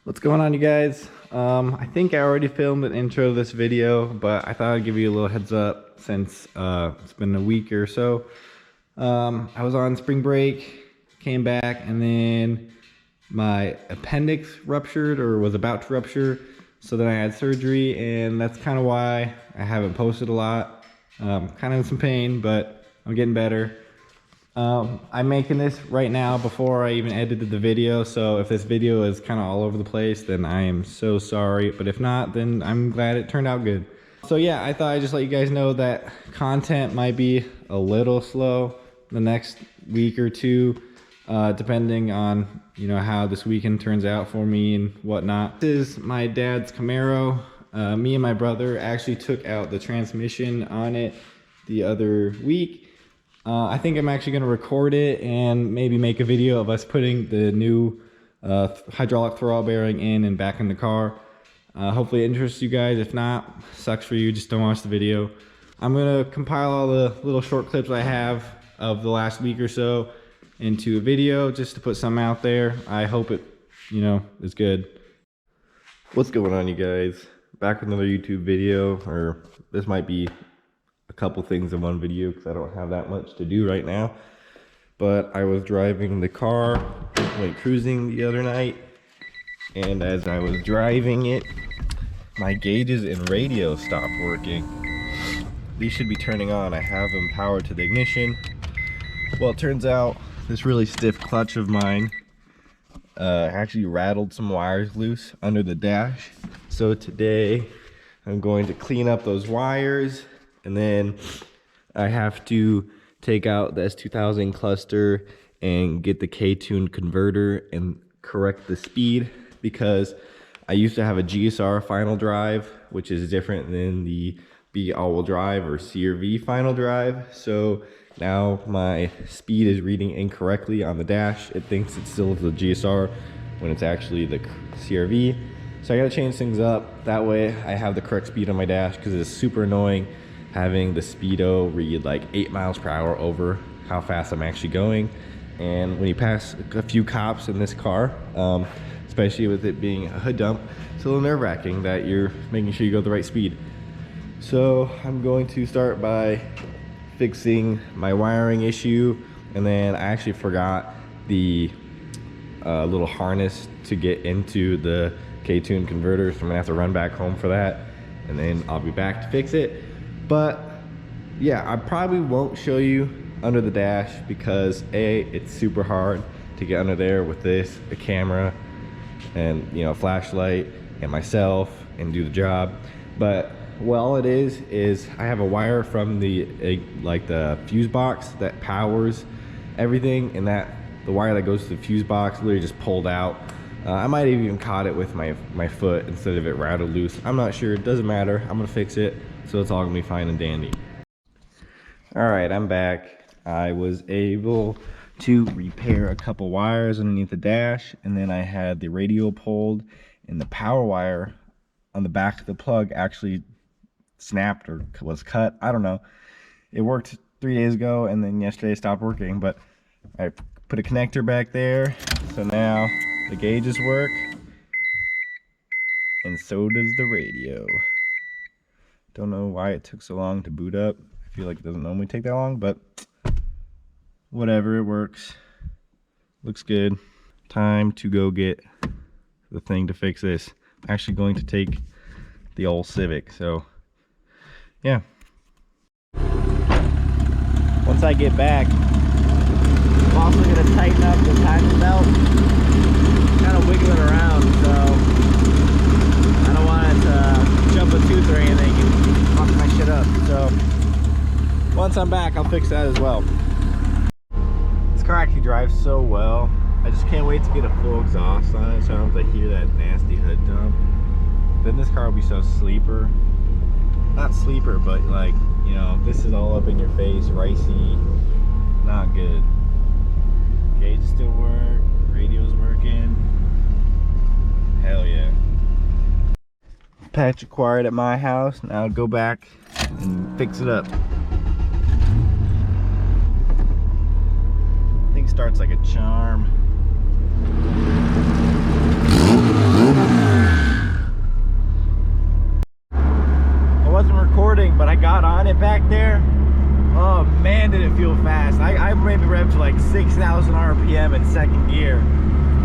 What's going on, you guys? I think I already filmed an intro to this video, but I thought I'd give you a little heads up since it's been a week or so. I was on spring break, came back, and then my appendix ruptured or was about to rupture. So then I had surgery, and that's kind of why I haven't posted a lot. Kind of in some pain, but I'm getting better. I'm making this right now before I even edited the video, so if this video is kind of all over the place, then I am so sorry, but if not, then I'm glad it turned out good. So yeah, I thought I'd just let you guys know that content might be a little slow the next week or two, depending on, you know, how this weekend turns out for me and whatnot. This is my dad's Camaro. Me and my brother actually took out the transmission on it the other week. I think I'm actually going to record it and maybe make a video of us putting the new hydraulic throttle bearing in and back in the car. Hopefully it interests you guys. If not, sucks for you, just don't watch the video. I'm going to compile all the little short clips I have of the last week or so into a video just to put some out there. I hope it, you know, is good. What's going on, you guys? Back with another YouTube video, or this might be a couple things in one video because I don't have that much to do right now. But I was driving the car, went cruising the other night, and as I was driving it, my gauges and radio stopped working. These should be turning on. I have them powered to the ignition. Well, it turns out this really stiff clutch of mine actually rattled some wires loose under the dash. So today I'm going to clean up those wires, and then I have to take out the S2000 cluster and get the K-tuned converter and correct the speed, because I used to have a GSR final drive, which is different than the B all-wheel drive or CRV final drive. So now my speed is reading incorrectly on the dash. It thinks it's still the GSR when it's actually the CRV. So I gotta change things up. That way I have the correct speed on my dash, because it's super annoying having the speedo read like 8 miles per hour over how fast I'm actually going. And when you pass a few cops in this car, especially with it being a hood dump, it's a little nerve-wracking that you're making sure you go the right speed. So I'm going to start by fixing my wiring issue, and then I actually forgot the little harness to get into the K-tune converter, so I'm gonna have to run back home for that, and then I'll be back to fix it. But yeah, I probably won't show you under the dash because A, it's super hard to get under there with this, a camera, and, you know, flashlight, and myself, and do the job. But well, all it is I have a wire from the like the fuse box that powers everything, and that the wire that goes to the fuse box literally just pulled out. I might have even caught it with my foot instead of it rattled loose. I'm not sure, it doesn't matter. I'm gonna fix it, so it's all gonna be fine and dandy. All right, I'm back. I was able to repair a couple wires underneath the dash, and then I had the radio pulled, and the power wire on the back of the plug actually snapped or was cut. I don't know. It worked 3 days ago, and then yesterday it stopped working, but I put a connector back there, so now the gauges work, and so does the radio. Don't know why it took so long to boot up. I feel like it doesn't normally take that long, but whatever, it works. Looks good. Time to go get the thing to fix this. I'm actually going to take the old Civic, so yeah. Once I get back, I'm also going to tighten up the timing belt. Kind of wiggle it around, so I don't want it to jump a tooth or anything and fuck my shit up. So once I'm back, I'll fix that as well. This car actually drives so well. I just can't wait to get a full exhaust on it so I don't have to hear that nasty hood dump. Then this car will be so sleeper. Not sleeper, but like, you know, this is all up in your face, ricey, not good. Gauges still work, radio's working. Hell yeah. Patch acquired at my house. Now go back and fix it up. Thing starts like a charm. feel fast. I maybe revved to like 6,000 RPM in second gear,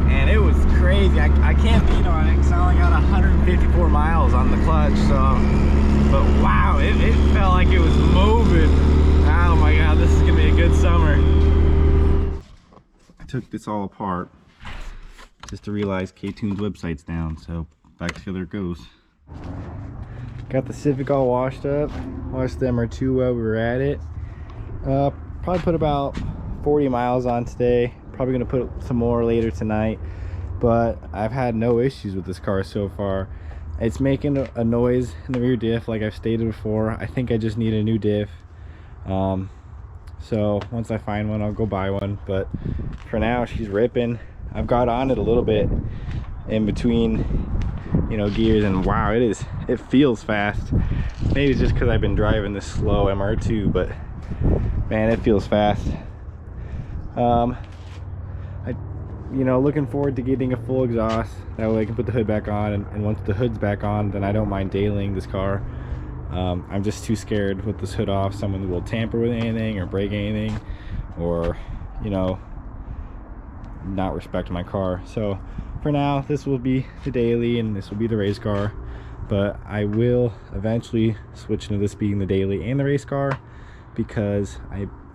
and it was crazy. I can't beat on it because I only got 154 miles on the clutch. So, but wow, it felt like it was moving. Oh my God, this is gonna be a good summer. I took this all apart just to realize K-Tune's website's down. So back together it goes. Got the Civic all washed up. Washed the MR2 while we were at it. Probably put about 40 miles on today. Probably gonna put some more later tonight. But I've had no issues with this car so far. It's making a noise in the rear diff like I've stated before. I think I just need a new diff. So once I find one, I'll go buy one. But for now, she's ripping. I've got on it a little bit in between, you know, gears, and wow, it feels fast. Maybe it's just because I've been driving this slow MR2, but man, it feels fast. You know, looking forward to getting a full exhaust. That way I can put the hood back on, and once the hood's back on, then I don't mind dailying this car. I'm just too scared with this hood off someone will tamper with anything or break anything, or, you know, not respect my car. So for now, this will be the daily and this will be the race car, but I will eventually switch into this being the daily and the race car, because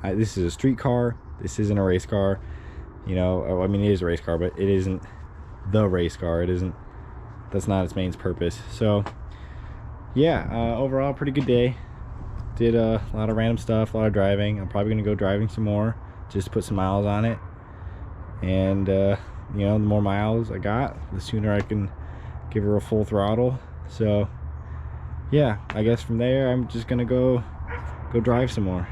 this is a street car. This isn't a race car. You know, I mean, it is a race car, but it isn't the race car. That's not its main purpose. So yeah, overall pretty good day. Did a lot of random stuff, a lot of driving. I'm probably gonna go driving some more just to put some miles on it, and you know, the more miles I got, the sooner I can give her a full throttle. So yeah, I guess from there I'm just gonna go drive some more.